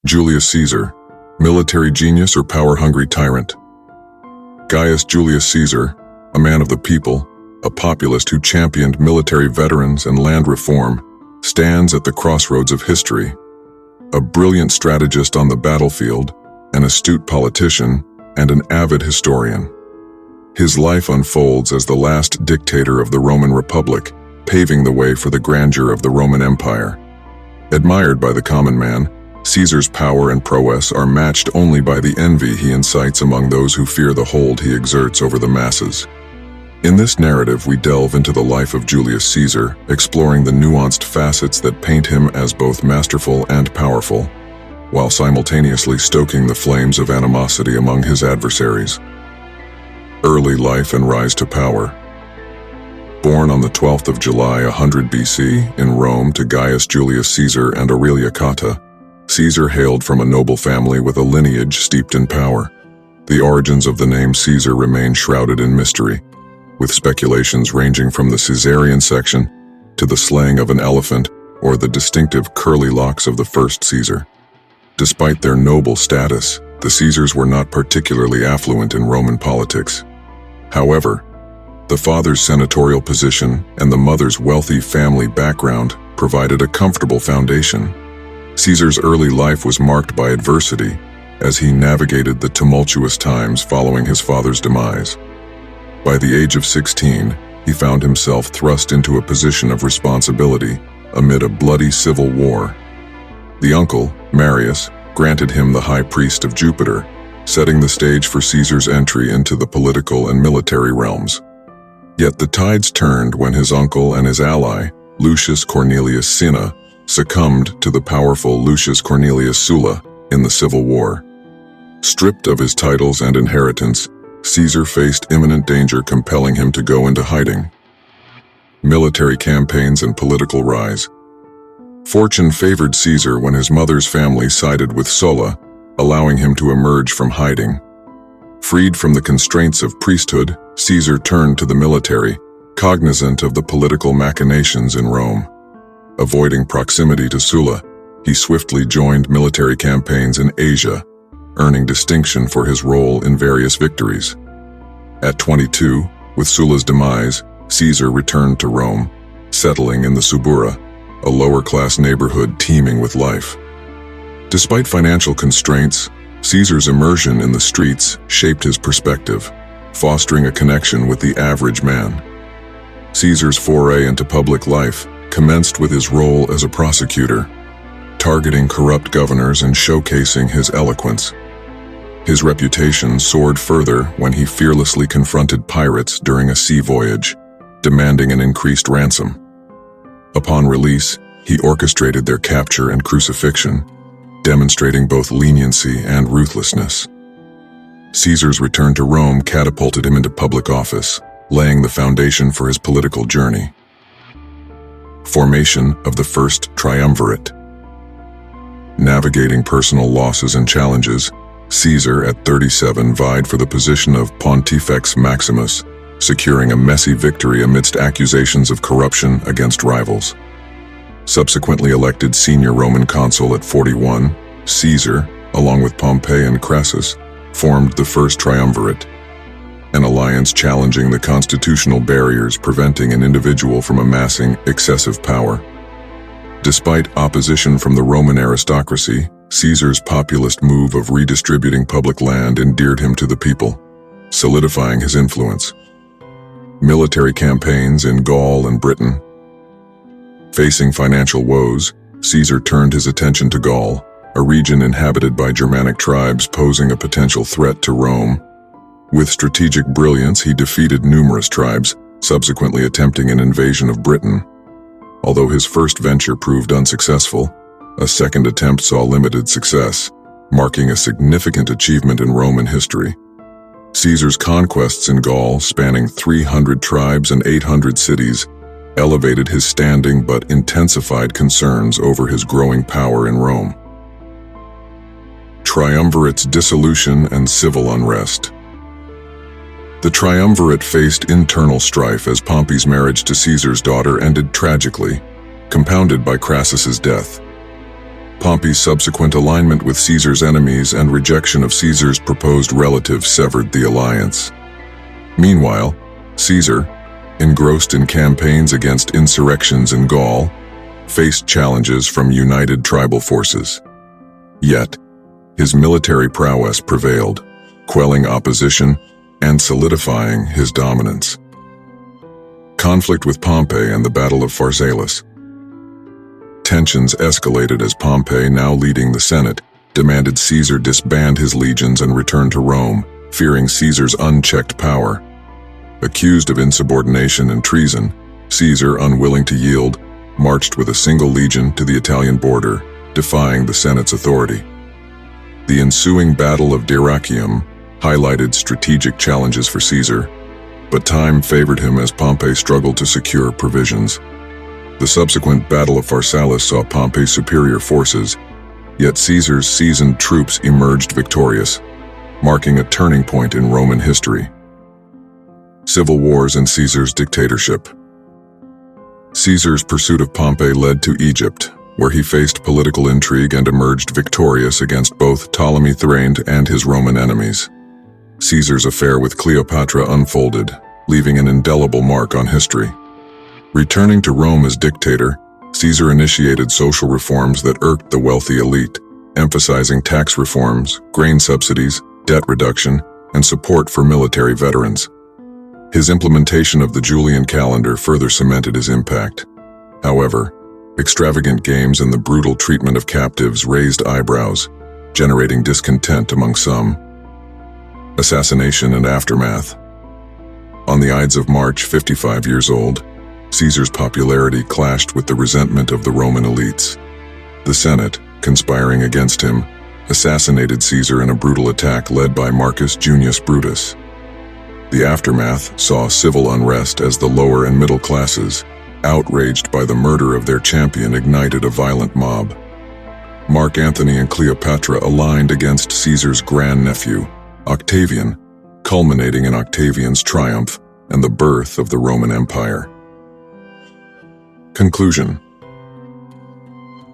Julius Caesar, military genius or power-hungry tyrant? Gaius Julius Caesar, a man of the people, a populist who championed military veterans and land reform, stands at the crossroads of history. A brilliant strategist on the battlefield, an astute politician, and an avid historian. His life unfolds as the last dictator of the Roman Republic, paving the way for the grandeur of the Roman Empire. Admired by the common man, Caesar's power and prowess are matched only by the envy he incites among those who fear the hold he exerts over the masses. In this narrative, we delve into the life of Julius Caesar, exploring the nuanced facets that paint him as both masterful and powerful, while simultaneously stoking the flames of animosity among his adversaries. Early life and rise to power. Born on the 12th of July 100 BC in Rome to Gaius Julius Caesar and Aurelia Cotta, Caesar hailed from a noble family with a lineage steeped in power. The origins of the name Caesar remain shrouded in mystery, with speculations ranging from the Caesarean section to the slaying of an elephant or the distinctive curly locks of the first Caesar. Despite their noble status, the Caesars were not particularly affluent in Roman politics. However, the father's senatorial position and the mother's wealthy family background provided a comfortable foundation. Caesar's early life was marked by adversity as he navigated the tumultuous times following his father's demise. By the age of 16, he found himself thrust into a position of responsibility amid a bloody civil war. The uncle, Marius, granted him the high priest of Jupiter, setting the stage for Caesar's entry into the political and military realms. Yet the tides turned when his uncle and his ally, Lucius Cornelius Cinna, succumbed to the powerful Lucius Cornelius Sulla in the Civil War. Stripped of his titles and inheritance, Caesar faced imminent danger, compelling him to go into hiding. Military campaigns and political rise. Fortune favored Caesar when his mother's family sided with Sulla, allowing him to emerge from hiding. Freed from the constraints of priesthood, Caesar turned to the military, cognizant of the political machinations in Rome. Avoiding proximity to Sulla, he swiftly joined military campaigns in Asia, earning distinction for his role in various victories. At 22, with Sulla's demise, Caesar returned to Rome, settling in the Subura, a lower-class neighborhood teeming with life. Despite financial constraints, Caesar's immersion in the streets shaped his perspective, fostering a connection with the average man. Caesar's foray into public life commenced with his role as a prosecutor, targeting corrupt governors and showcasing his eloquence. His reputation soared further when he fearlessly confronted pirates during a sea voyage, demanding an increased ransom. Upon release, he orchestrated their capture and crucifixion, demonstrating both leniency and ruthlessness. Caesar's return to Rome catapulted him into public office, laying the foundation for his political journey. Formation of the First Triumvirate. Navigating personal losses and challenges, Caesar, at 37, vied for the position of Pontifex Maximus, securing a messy victory amidst accusations of corruption against rivals. Subsequently elected senior Roman consul at 41, Caesar, along with Pompey and Crassus, formed the First Triumvirate, an alliance challenging the constitutional barriers preventing an individual from amassing excessive power. Despite opposition from the Roman aristocracy, Caesar's populist move of redistributing public land endeared him to the people, solidifying his influence. Military campaigns in Gaul and Britain. Facing financial woes, Caesar turned his attention to Gaul, a region inhabited by Germanic tribes posing a potential threat to Rome. With strategic brilliance, he defeated numerous tribes, subsequently attempting an invasion of Britain. Although his first venture proved unsuccessful, a second attempt saw limited success, marking a significant achievement in Roman history. Caesar's conquests in Gaul, spanning 300 tribes and 800 cities, elevated his standing but intensified concerns over his growing power in Rome. Triumvirate's dissolution and civil unrest. The triumvirate faced internal strife as Pompey's marriage to Caesar's daughter ended tragically, compounded by Crassus's death. Pompey's subsequent alignment with Caesar's enemies and rejection of Caesar's proposed relative severed the alliance. Meanwhile, Caesar, engrossed in campaigns against insurrections in Gaul, faced challenges from united tribal forces. Yet, his military prowess prevailed, quelling opposition and solidifying his dominance. Conflict with Pompey and the Battle of Pharsalus. Tensions escalated as Pompey, now leading the Senate, demanded Caesar disband his legions and return to Rome, fearing Caesar's unchecked power. Accused of insubordination and treason, Caesar, unwilling to yield, marched with a single legion to the Italian border, defying the Senate's authority. The ensuing Battle of Dyrrhachium highlighted strategic challenges for Caesar, but time favored him as Pompey struggled to secure provisions. The subsequent Battle of Pharsalus saw Pompey's superior forces, yet Caesar's seasoned troops emerged victorious, marking a turning point in Roman history. Civil wars and Caesar's dictatorship. Caesar's pursuit of Pompey led to Egypt, where he faced political intrigue and emerged victorious against both Ptolemy Tyrant and his Roman enemies. Caesar's affair with Cleopatra unfolded, leaving an indelible mark on history. Returning to Rome as dictator, Caesar initiated social reforms that irked the wealthy elite, emphasizing tax reforms, grain subsidies, debt reduction, and support for military veterans. His implementation of the Julian calendar further cemented his impact. However, extravagant games and the brutal treatment of captives raised eyebrows, generating discontent among some. Assassination and aftermath. On the Ides of March, 55 years old, Caesar's popularity clashed with the resentment of the Roman elites. The Senate, conspiring against him, assassinated Caesar in a brutal attack led by Marcus Junius Brutus. The aftermath saw civil unrest as the lower and middle classes, outraged by the murder of their champion, ignited a violent mob. Mark Antony and Cleopatra aligned against Caesar's grandnephew, Octavian, culminating in Octavian's triumph and the birth of the Roman Empire. Conclusion.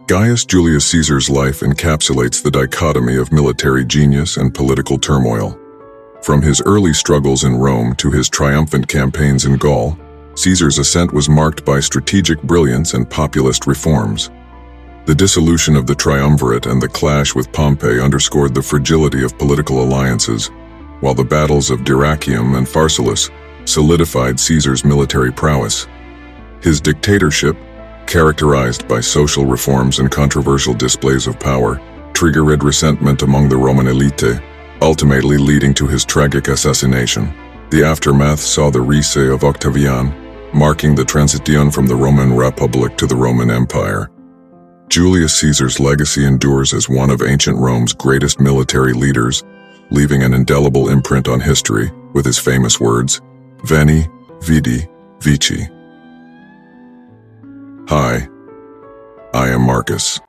Gaius Julius Caesar's life encapsulates the dichotomy of military genius and political turmoil. From his early struggles in Rome to his triumphant campaigns in Gaul, Caesar's ascent was marked by strategic brilliance and populist reforms. The dissolution of the triumvirate and the clash with Pompey underscored the fragility of political alliances, while the battles of Dyrrhachium and Pharsalus solidified Caesar's military prowess. His dictatorship, characterized by social reforms and controversial displays of power, triggered resentment among the Roman elite, ultimately leading to his tragic assassination. The aftermath saw the rise of Octavian, marking the transition from the Roman Republic to the Roman Empire. Julius Caesar's legacy endures as one of ancient Rome's greatest military leaders, leaving an indelible imprint on history with his famous words, Veni, vidi, vici. Hi, I am Marcus.